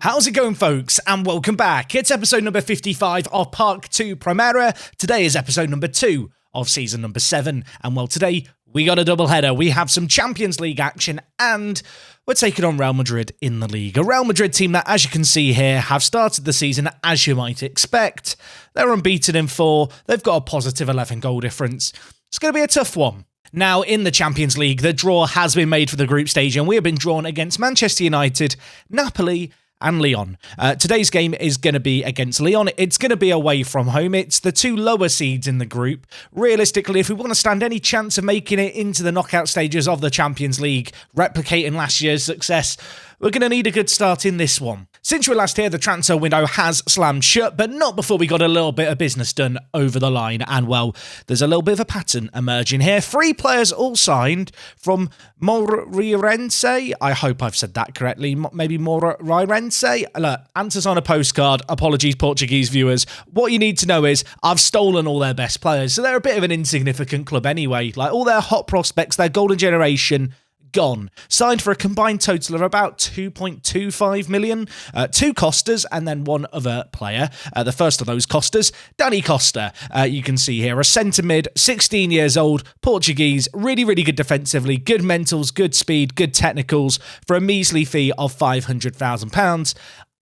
How's it going, folks? And welcome back. It's episode number 55 of Park 2 Primera. Today is episode number 2 of season number 7. And well, today we got a double header. We have some Champions League action and we're taking on Real Madrid in the league. A Real Madrid team that, as you can see here, have started the season as you might expect. They're unbeaten in 4. They've got a positive 11 goal difference. It's going to be a tough one. Now, in the Champions League, the draw has been made for the group stage and we have been drawn against Manchester United, Napoli, and Lyon. Today's game is going to be against Lyon. It's going to be away from home. It's the 2 lower seeds in the group. Realistically, if we want to stand any chance of making it into the knockout stages of the Champions League, replicating last year's success, we're going to need a good start in this one. Since we were last here, the transfer window has slammed shut, but not before we got a little bit of business done over the line. And well, there's a little bit of a pattern emerging here. 3 players all signed from Moreirense. I hope I've said that correctly. Maybe Moreirense. Look, answers on a postcard. Apologies, Portuguese viewers. What you need to know is I've stolen all their best players. So they're a bit of an insignificant club anyway. Like all their hot prospects, their golden generation, gone. Signed for a combined total of about 2.25 million. 2 Costas and then 1 other player. The first of those Costas, Danny Costa. You can see here a centre mid, 16 years old, Portuguese, really good defensively, good mentals, good speed, good technicals for a measly fee of £500,000.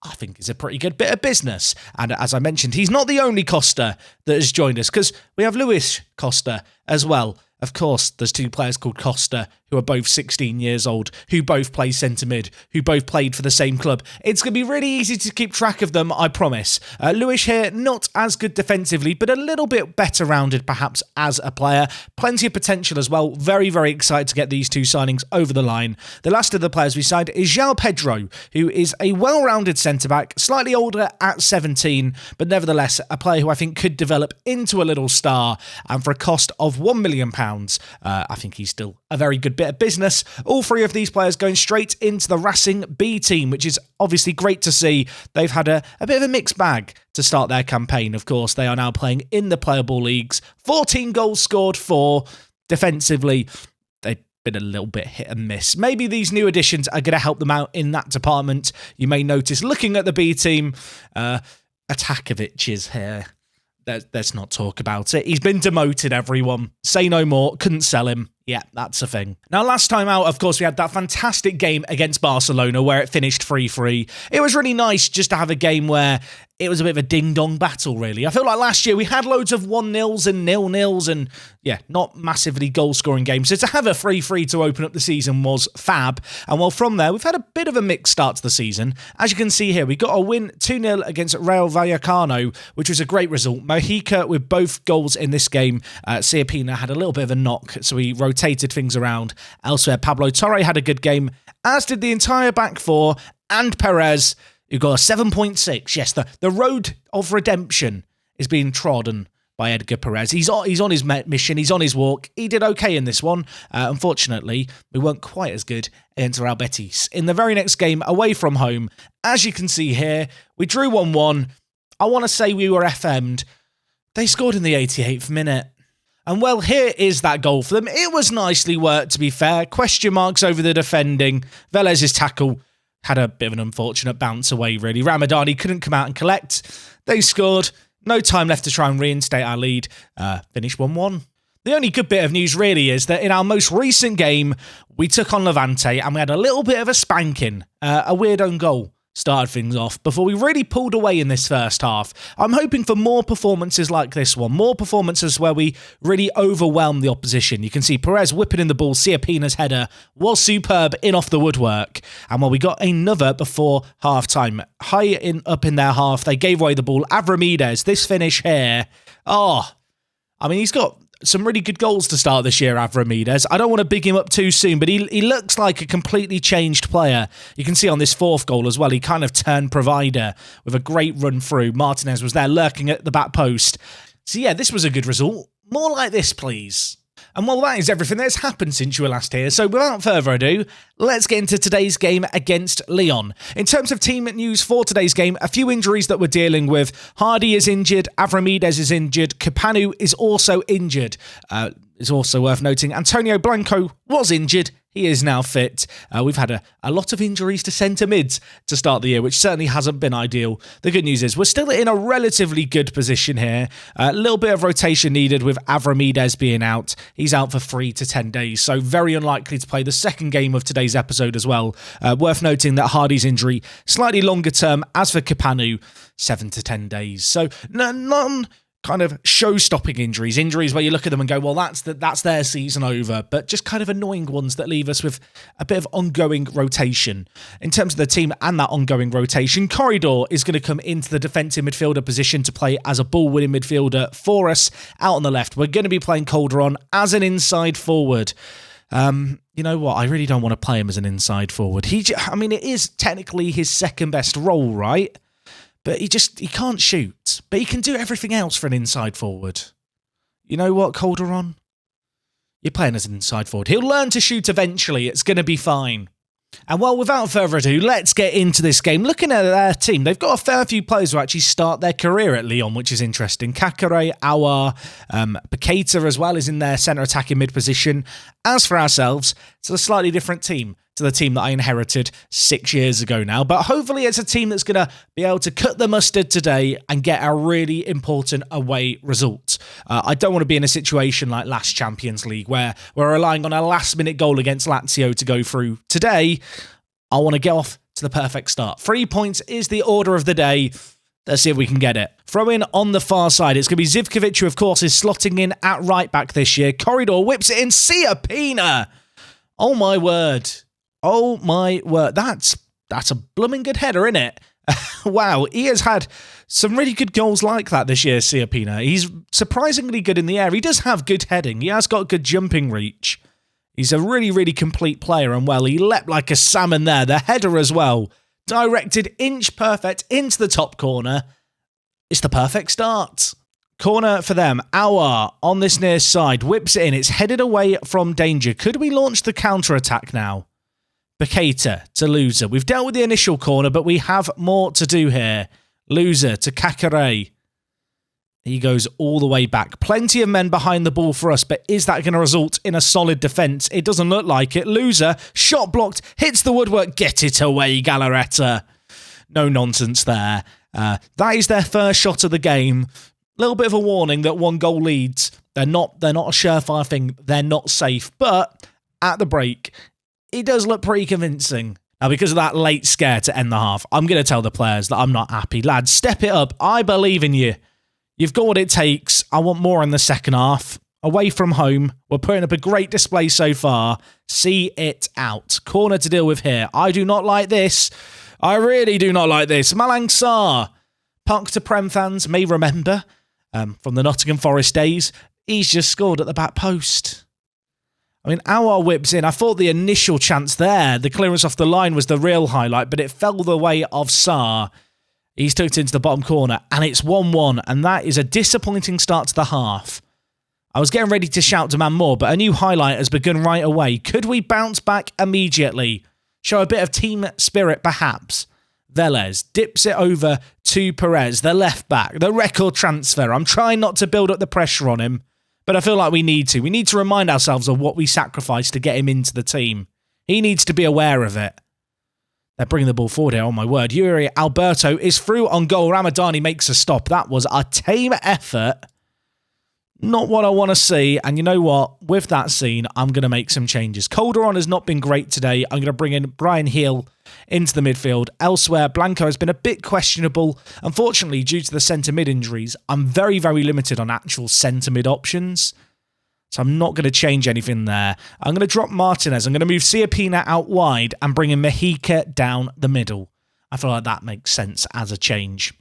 I think is a pretty good bit of business. And as I mentioned, he's not the only Costa that has joined us because we have Luis Costa as well. Of course, there's 2 players called Costa who are both 16 years old, who both play centre mid, who both played for the same club. It's going to be really easy to keep track of them, I promise. Luis here, not as good defensively, but a little bit better rounded perhaps as a player. Plenty of potential as well. Very excited to get these 2 signings over the line. The last of the players we signed is João Pedro, who is a well-rounded centre-back, slightly older at 17, but nevertheless a player who I think could develop into a little star. And for a cost of £1 million, I think he's still a very good bit of business. All 3 of these players going straight into the Racing B team, which is obviously great to see. They've had a bit of a mixed bag to start their campaign. Of course, they are now playing in the playable leagues. 14 goals scored for. Defensively, they've been a little bit hit and miss. Maybe these new additions are going to help them out in that department. You may notice, looking at the B team, Atakovic is here. Let's not talk about it. He's been demoted, everyone. Say no more. Couldn't sell him. Yeah, that's a thing. Now, last time out, of course, we had that fantastic game against Barcelona where it finished 3-3. It was really nice just to have a game where it was a bit of a ding-dong battle, really. I feel like last year we had loads of 1-0s and 0-0s and, yeah, not massively goal-scoring games. So to have a 3-3 to open up the season was fab. And well, from there, we've had a bit of a mixed start to the season. As you can see here, we got a win 2-0 against Rayo Vallecano, which was a great result. Mojica with both goals in this game. Siapina had a little bit of a knock, so he rotated things around. Elsewhere, Pablo Torre had a good game, as did the entire back 4, and Perez, who got a 7.6. Yes, the road of redemption is being trodden by Edgar Perez. He's on his mission. He's on his walk. He did okay in this one. Unfortunately, we weren't quite as good against Real Betis. In the very next game, away from home, as you can see here, we drew 1-1. I want to say we were FM'd. They scored in the 88th minute. And well, here is that goal for them. It was nicely worked, to be fair. Question marks over the defending. Velez's tackle had a bit of an unfortunate bounce away, really. Ramadani couldn't come out and collect. They scored. No time left to try and reinstate our lead. Finished 1-1. The only good bit of news, really, is that in our most recent game, we took on Levante and we had a little bit of a spanking. A weird own goal started things off before we really pulled away in this first half. I'm hoping for more performances like this one, more performances where we really overwhelm the opposition. You can see Perez whipping in the ball. Siapina's header was superb in off the woodwork. And well, we got another before half-time. Up in their half, they gave away the ball. Avramides, this finish here. He's got some really good goals to start this year, Avramides. I don't want to big him up too soon, but he looks like a completely changed player. You can see on this 4th goal as well, he kind of turned provider with a great run through. Martinez was there lurking at the back post. So yeah, this was a good result. More like this, please. And well, that is everything that's happened since you were last here. So without further ado, let's get into today's game against Lyon. In terms of team news for today's game, a few injuries that we're dealing with. Hardy is injured. Avramides is injured. Capanu is also injured. It's also worth noting Antonio Blanco was injured. He is now fit. We've had a lot of injuries to centre mids to start the year, which certainly hasn't been ideal. The good news is we're still in a relatively good position here. A little bit of rotation needed with Avramides being out. He's out for 3 to 10 days, so very unlikely to play the second game of today's episode as well. Worth noting that Hardy's injury, slightly longer term, as for Kapanu, 7 to 10 days. So none kind of show-stopping injuries where you look at them and go, well, that's their season over, but just kind of annoying ones that leave us with a bit of ongoing rotation. In terms of the team and that ongoing rotation, Corridor is going to come into the defensive midfielder position to play as a ball-winning midfielder for us. Out on the left, we're going to be playing Calderon as an inside forward. You know what? I really don't want to play him as an inside forward. It is technically his second best role, right? But he can't shoot. But he can do everything else for an inside forward. You know what, Calderon? You're playing as an inside forward. He'll learn to shoot eventually. It's going to be fine. And well, without further ado, let's get into this game. Looking at their team, they've got a fair few players who actually start their career at Lyon, which is interesting. Kakare, Aouar, Paqueta as well is in their centre attacking mid position. As for ourselves, it's a slightly different team to the team that I inherited 6 years ago now. But hopefully it's a team that's going to be able to cut the mustard today and get a really important away result. I don't want to be in a situation like last Champions League where we're relying on a last-minute goal against Lazio to go through. Today, I want to get off to the perfect start. 3 points is the order of the day. Let's see if we can get it. Throw in on the far side. It's going to be Zivkovic, who, of course, is slotting in at right back this year. Corridor whips it in. Siapina! Oh, my word. Oh my word, that's a blooming good header, isn't it? Wow, he has had some really good goals like that this year, Siapina. He's surprisingly good in the air. He does have good heading. He has got good jumping reach. He's a really, really complete player, and well, he leapt like a salmon there. The header as well, directed inch perfect into the top corner. It's the perfect start. Corner for them. Aouar on this near side, whips it in. It's headed away from danger. Could we launch the counter-attack now? Paqueta to Loser. We've dealt with the initial corner, but we have more to do here. Loser to Kakare. He goes all the way back. Plenty of men behind the ball for us, but is that going to result in a solid defence? It doesn't look like it. Loser, shot blocked, hits the woodwork. Get it away, Galarreta. No nonsense there. That is their first shot of the game. A little bit of a warning that 1 goal leads. They're not a surefire thing. They're not safe. But at the break, it does look pretty convincing. Now, because of that late scare to end the half, I'm going to tell the players that I'm not happy. Lads, step it up. I believe in you. You've got what it takes. I want more in the second half. Away from home, we're putting up a great display so far. See it out. Corner to deal with here. I do not like this. I really do not like this. Malang Sarr. Park to Prem fans may remember from the Nottingham Forest days. He's just scored at the back post. I mean, Aouar whips in. I thought the initial chance there, the clearance off the line was the real highlight, but it fell the way of Sarr. He's tucked into the bottom corner, and it's 1-1, and that is a disappointing start to the half. I was getting ready to shout demand more, but a new highlight has begun right away. Could we bounce back immediately? Show a bit of team spirit, perhaps? Velez dips it over to Perez, the left back, the record transfer. I'm trying not to build up the pressure on him, but I feel like we need to. We need to remind ourselves of what we sacrificed to get him into the team. He needs to be aware of it. They're bringing the ball forward here, oh my word. Yuri Alberto is through on goal. Ramadani makes a stop. That was a tame effort. Not what I want to see. And you know what? With that scene, I'm going to make some changes. Calderon has not been great today. I'm going to bring in Brian Hill into the midfield. Elsewhere, Blanco has been a bit questionable. Unfortunately, due to the centre mid injuries, I'm very, very limited on actual centre mid options. So I'm not going to change anything there. I'm going to drop Martinez. I'm going to move Siapina out wide and bring in Mexica down the middle. I feel like that makes sense as a change.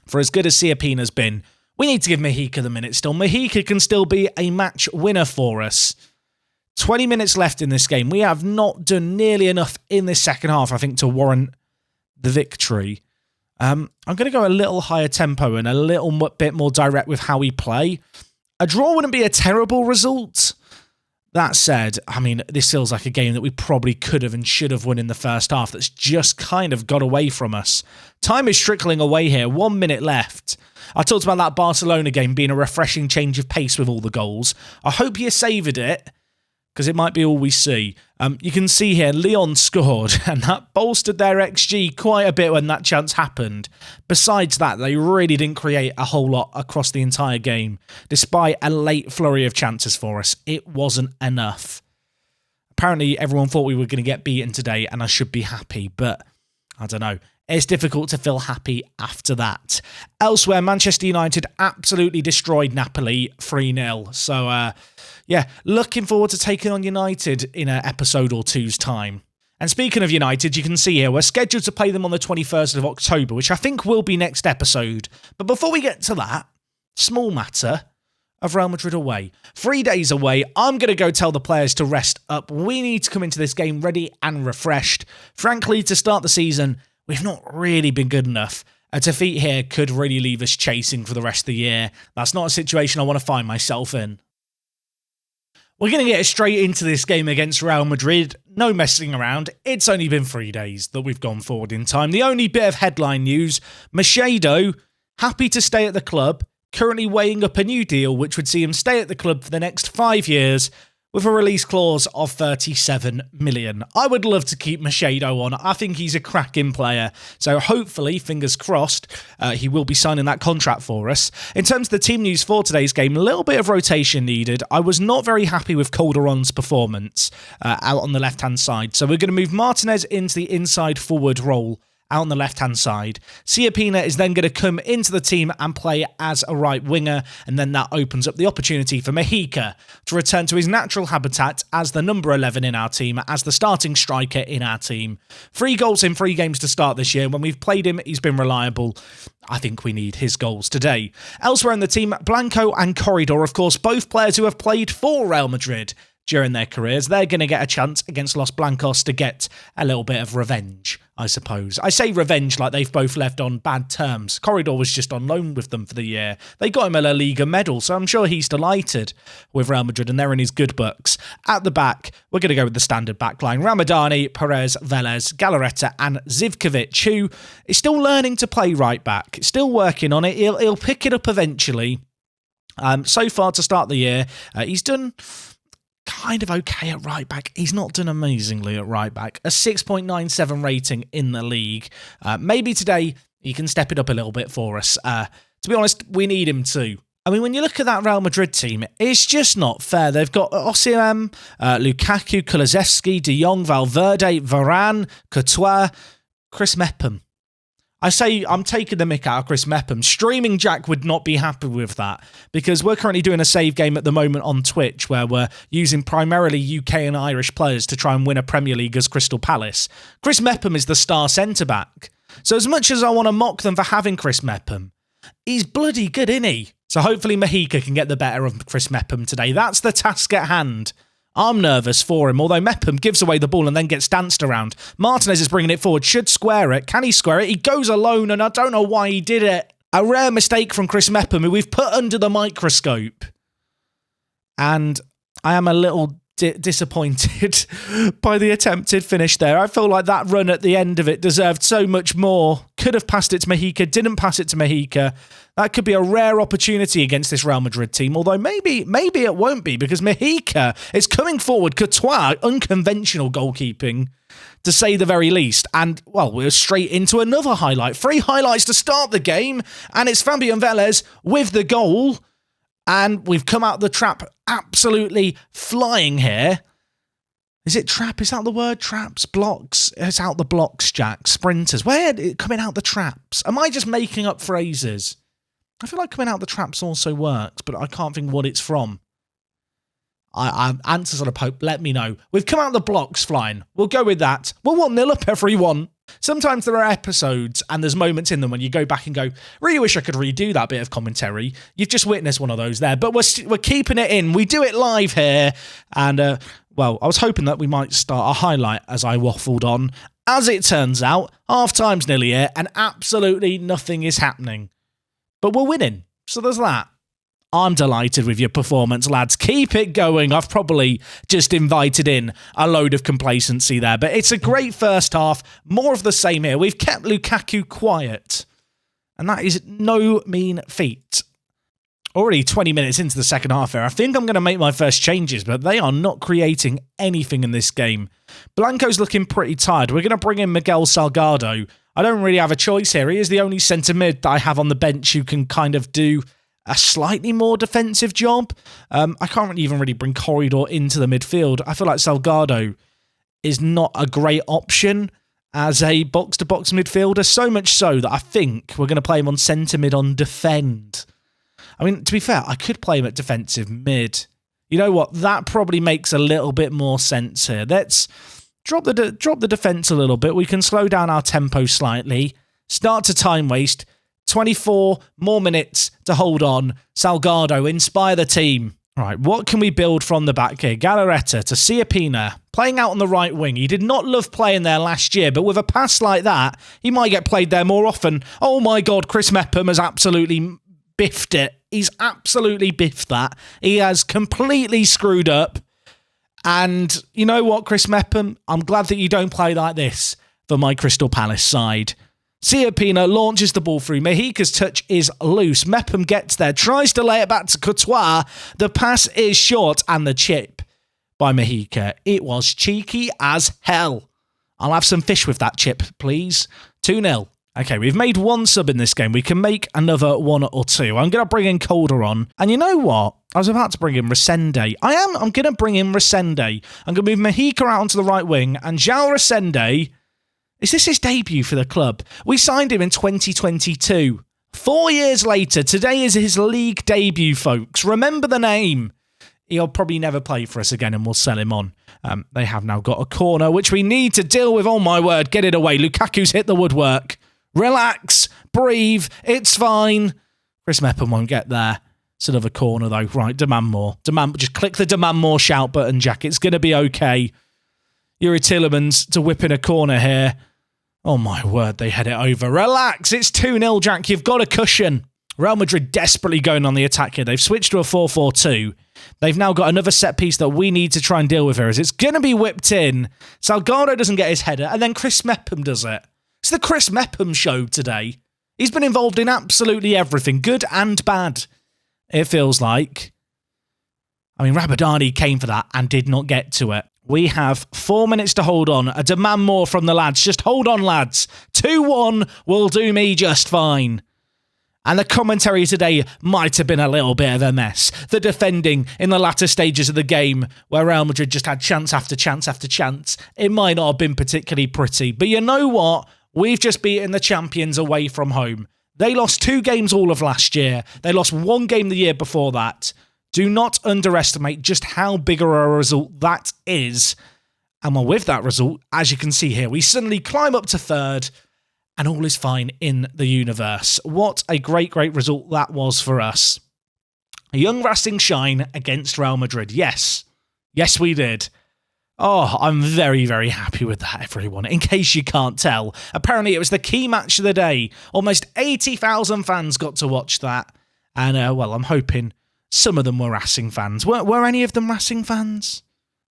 For as good as Siapina's been, we need to give Mexica the minute still. Mexica can still be a match winner for us. 20 minutes left in this game. We have not done nearly enough in this second half, I think, to warrant the victory. I'm going to go a little higher tempo and a little bit more direct with how we play. A draw wouldn't be a terrible result. That said, I mean, this feels like a game that we probably could have and should have won in the first half that's just kind of got away from us. Time is trickling away here. 1 minute left. I talked about that Barcelona game being a refreshing change of pace with all the goals. I hope you savoured it, because it might be all we see. You can see here, Leon scored, and that bolstered their XG quite a bit when that chance happened. Besides that, they really didn't create a whole lot across the entire game. Despite a late flurry of chances for us, it wasn't enough. Apparently, everyone thought we were going to get beaten today, and I should be happy, but I don't know. It's difficult to feel happy after that. Elsewhere, Manchester United absolutely destroyed Napoli 3-0. So, yeah, looking forward to taking on United in an episode or two's time. And speaking of United, you can see here, we're scheduled to play them on the 21st of October, which I think will be next episode. But before we get to that, small matter of Real Madrid away. 3 days away, I'm going to go tell the players to rest up. We need to come into this game ready and refreshed. Frankly, to start the season, we've not really been good enough. A defeat here could really leave us chasing for the rest of the year. That's not a situation I want to find myself in. We're going to get straight into this game against Real Madrid. No messing around. It's only been 3 days that we've gone forward in time. The only bit of headline news, Machado, happy to stay at the club, currently weighing up a new deal which would see him stay at the club for the next 5 years with a release clause of 37 million. I would love to keep Machado on. I think he's a cracking player. So hopefully, fingers crossed, he will be signing that contract for us. In terms of the team news for today's game, a little bit of rotation needed. I was not very happy with Calderon's performance out on the left-hand side. So we're going to move Martinez into the inside forward role out on the left-hand side. Siapina is then going to come into the team and play as a right winger, and then that opens up the opportunity for Mejica to return to his natural habitat as the number 11 in our team, as the starting striker in our team. 3 goals in 3 games to start this year. When we've played him, he's been reliable. I think we need his goals today. Elsewhere in the team, Blanco and Corridor, of course, both players who have played for Real Madrid during their careers. They're going to get a chance against Los Blancos to get a little bit of revenge, I suppose. I say revenge like they've both left on bad terms. Corridor was just on loan with them for the year. They got him a La Liga medal, so I'm sure he's delighted with Real Madrid and they're in his good books. At the back, we're going to go with the standard backline. Ramadani, Perez, Velez, Galarreta and Zivkovic, who is still learning to play right back. Still working on it. He'll pick it up eventually. So far to start the year, he's done kind of okay at right back. He's not done amazingly at right back. A 6.97 rating in the league. Maybe today he can step it up a little bit for us. To be honest, we need him to. I mean, when you look at that Real Madrid team, it's just not fair. They've got Osimhen, Lukaku, Kulusevski, De Jong, Valverde, Varane, Courtois, Chris Mepham. I say I'm taking the mick out of Chris Mepham. Streaming Jack would not be happy with that because we're currently doing a save game at the moment on Twitch where we're using primarily UK and Irish players to try and win a Premier League as Crystal Palace. Chris Mepham is the star centre-back. So as much as I want to mock them for having Chris Mepham, he's bloody good, isn't he? So hopefully Mejica can get the better of Chris Mepham today. That's the task at hand. I'm nervous for him, although Mepham gives away the ball and then gets danced around. Martinez is bringing it forward, should square it. Can he square it? He goes alone, and I don't know why he did it. A rare mistake from Chris Mepham, who we've put under the microscope. And I am a little disappointed by the attempted finish there. I feel like that run at the end of it deserved so much more. Could have passed it to Mejica, didn't pass it to Mejica. That could be a rare opportunity against this Real Madrid team, although maybe it won't be because Mejica is coming forward. Courtois, unconventional goalkeeping, to say the very least. And, well, we're straight into another highlight. 3 highlights to start the game, and it's Fabian Velez with the goal. And we've come out the trap absolutely flying here. Is it trap? Is that the word? Traps? Blocks? It's out the blocks, Jack. Sprinters. Where? Coming out the traps. Am I just making up phrases? I feel like coming out the traps also works, but I can't think what it's from. I answers on a pope. Let me know. We've come out the blocks flying. We'll go with that. We're 1-0 up, everyone. Sometimes there are episodes and there's moments in them when you go back and go, really wish I could redo that bit of commentary. You've just witnessed one of those there, but we're keeping it in. We do it live here. And, well, I was hoping that we might start a highlight as I waffled on. As it turns out, half-time's nearly here and absolutely nothing is happening. But we're winning, so there's that. I'm delighted with your performance, lads. Keep it going. I've probably just invited in a load of complacency there, but it's a great first half. More of the same here. We've kept Lukaku quiet, and that is no mean feat. Already 20 minutes into the second half here. I think I'm going to make my first changes, but they are not creating anything in this game. Blanco's looking pretty tired. We're going to bring in Miguel Salgado. I don't really have a choice here. He is the only centre mid that I have on the bench who can kind of do a slightly more defensive job. I can't even really bring Corridor into the midfield. I feel like Salgado is not a great option as a box-to-box midfielder, so much so that I think we're going to play him on centre mid on defend. I mean, to be fair, I could play him at defensive mid. You know what? That probably makes a little bit more sense here. Let's drop the defence a little bit. We can slow down our tempo slightly. Start to time waste. 24 more minutes to hold on. Salgado, inspire the team. All right, what can we build from the back here? Galarreta to Siapina, playing out on the right wing. He did not love playing there last year, but with a pass like that, he might get played there more often. Oh my God, Chris Mepham has absolutely biffed it. He's absolutely biffed that. He has completely screwed up. And you know what, Chris Mepham? I'm glad that you don't play like this for my Crystal Palace side. Siapina launches the ball through. Mahika's touch is loose. Mepham gets there, tries to lay it back to Courtois. The pass is short, and the chip by Mahika. It was cheeky as hell. I'll have some fish with that chip, please. 2-0. Okay, we've made one sub in this game. We can make another one or two. I'm going to bring in Calder on. And you know what? I was about to bring in Resende. I'm going to bring in Resende. I'm going to move Mahika out onto the right wing. And João Resende, is this his debut for the club? We signed him in 2022. 4 years later, today is his league debut, folks. Remember the name. He'll probably never play for us again and we'll sell him on. They have now got a corner, which we need to deal with. Oh my word, get it away. Lukaku's hit the woodwork. Relax, breathe, it's fine. Chris Mepham won't get there. It's another corner though. Right, demand more. Just click the demand more shout button, Jack. It's going to be okay. Yuri Tillemans to whip in a corner here. Oh my word, they head it over. Relax, it's 2-0, Jack. You've got a cushion. Real Madrid desperately going on the attack here. They've switched to a 4-4-2. They've now got another set piece that we need to try and deal with here. As it's going to be whipped in. Salgado doesn't get his header, and then Chris Mepham does it. It's the Chris Mepham show today. He's been involved in absolutely everything, good and bad, it feels like. I mean, Rabadani came for that and did not get to it. We have 4 minutes to hold on. A demand more from the lads. Just hold on, lads. 2-1 will do me just fine. And the commentary today might have been a little bit of a mess. The defending in the latter stages of the game where Real Madrid just had chance after chance after chance. It might not have been particularly pretty. But you know what? We've just beaten the champions away from home. They lost 2 games all of last year. They lost 1 game the year before that. Do not underestimate just how big a result that is. And well, with that result, as you can see here, we suddenly climb up to 3rd and all is fine in the universe. What a great, great result that was for us. A young Racing shine against Real Madrid. Yes. Yes, we did. Oh, I'm very, very happy with that, everyone. In case you can't tell, apparently it was the key match of the day. Almost 80,000 fans got to watch that. And, well, I'm hoping some of them were Racing fans. Were any of them Racing fans?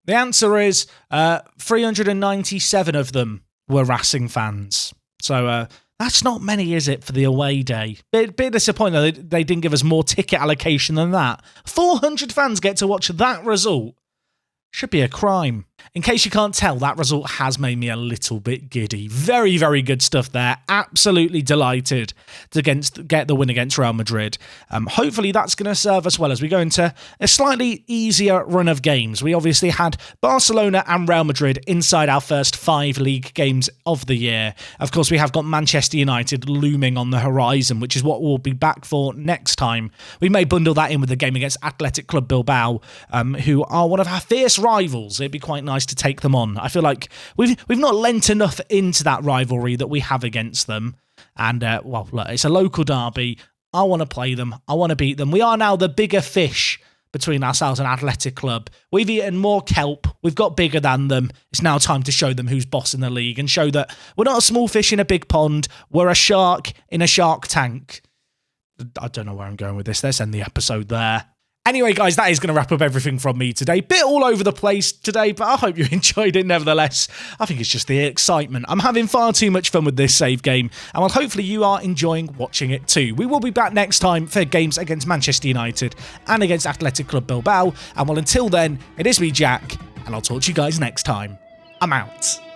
The answer is 397 of them were Racing fans. So that's not many, is it, for the away day? Bit disappointing that they didn't give us more ticket allocation than that. 400 fans get to watch that result. Should be a crime. In case you can't tell, that result has made me a little bit giddy. Very, very good stuff there. Absolutely delighted to get the win against Real Madrid. Hopefully that's going to serve us well as we go into a slightly easier run of games. We obviously had Barcelona and Real Madrid inside our first 5 league games of the year. Of course, we have got Manchester United looming on the horizon, which is what we'll be back for next time. We may bundle that in with the game against Athletic Club Bilbao, who are one of our fierce rivals. It'd be quite nice to take them on. I feel like we've not lent enough into that rivalry that we have against them. And, well, look, it's a local derby. I want to play them. I want to beat them. We are now the bigger fish between ourselves and Athletic Club. We've eaten more kelp. We've got bigger than them. It's now time to show them who's boss in the league and show that we're not a small fish in a big pond. We're a shark in a shark tank. I don't know where I'm going with this. Let's end the episode there. Anyway, guys, that is going to wrap up everything from me today. Bit all over the place today, but I hope you enjoyed it nevertheless. I think it's just the excitement. I'm having far too much fun with this save game, and well, hopefully you are enjoying watching it too. We will be back next time for games against Manchester United and against Athletic Club Bilbao, and well, until then, it is me, Jack, and I'll talk to you guys next time. I'm out.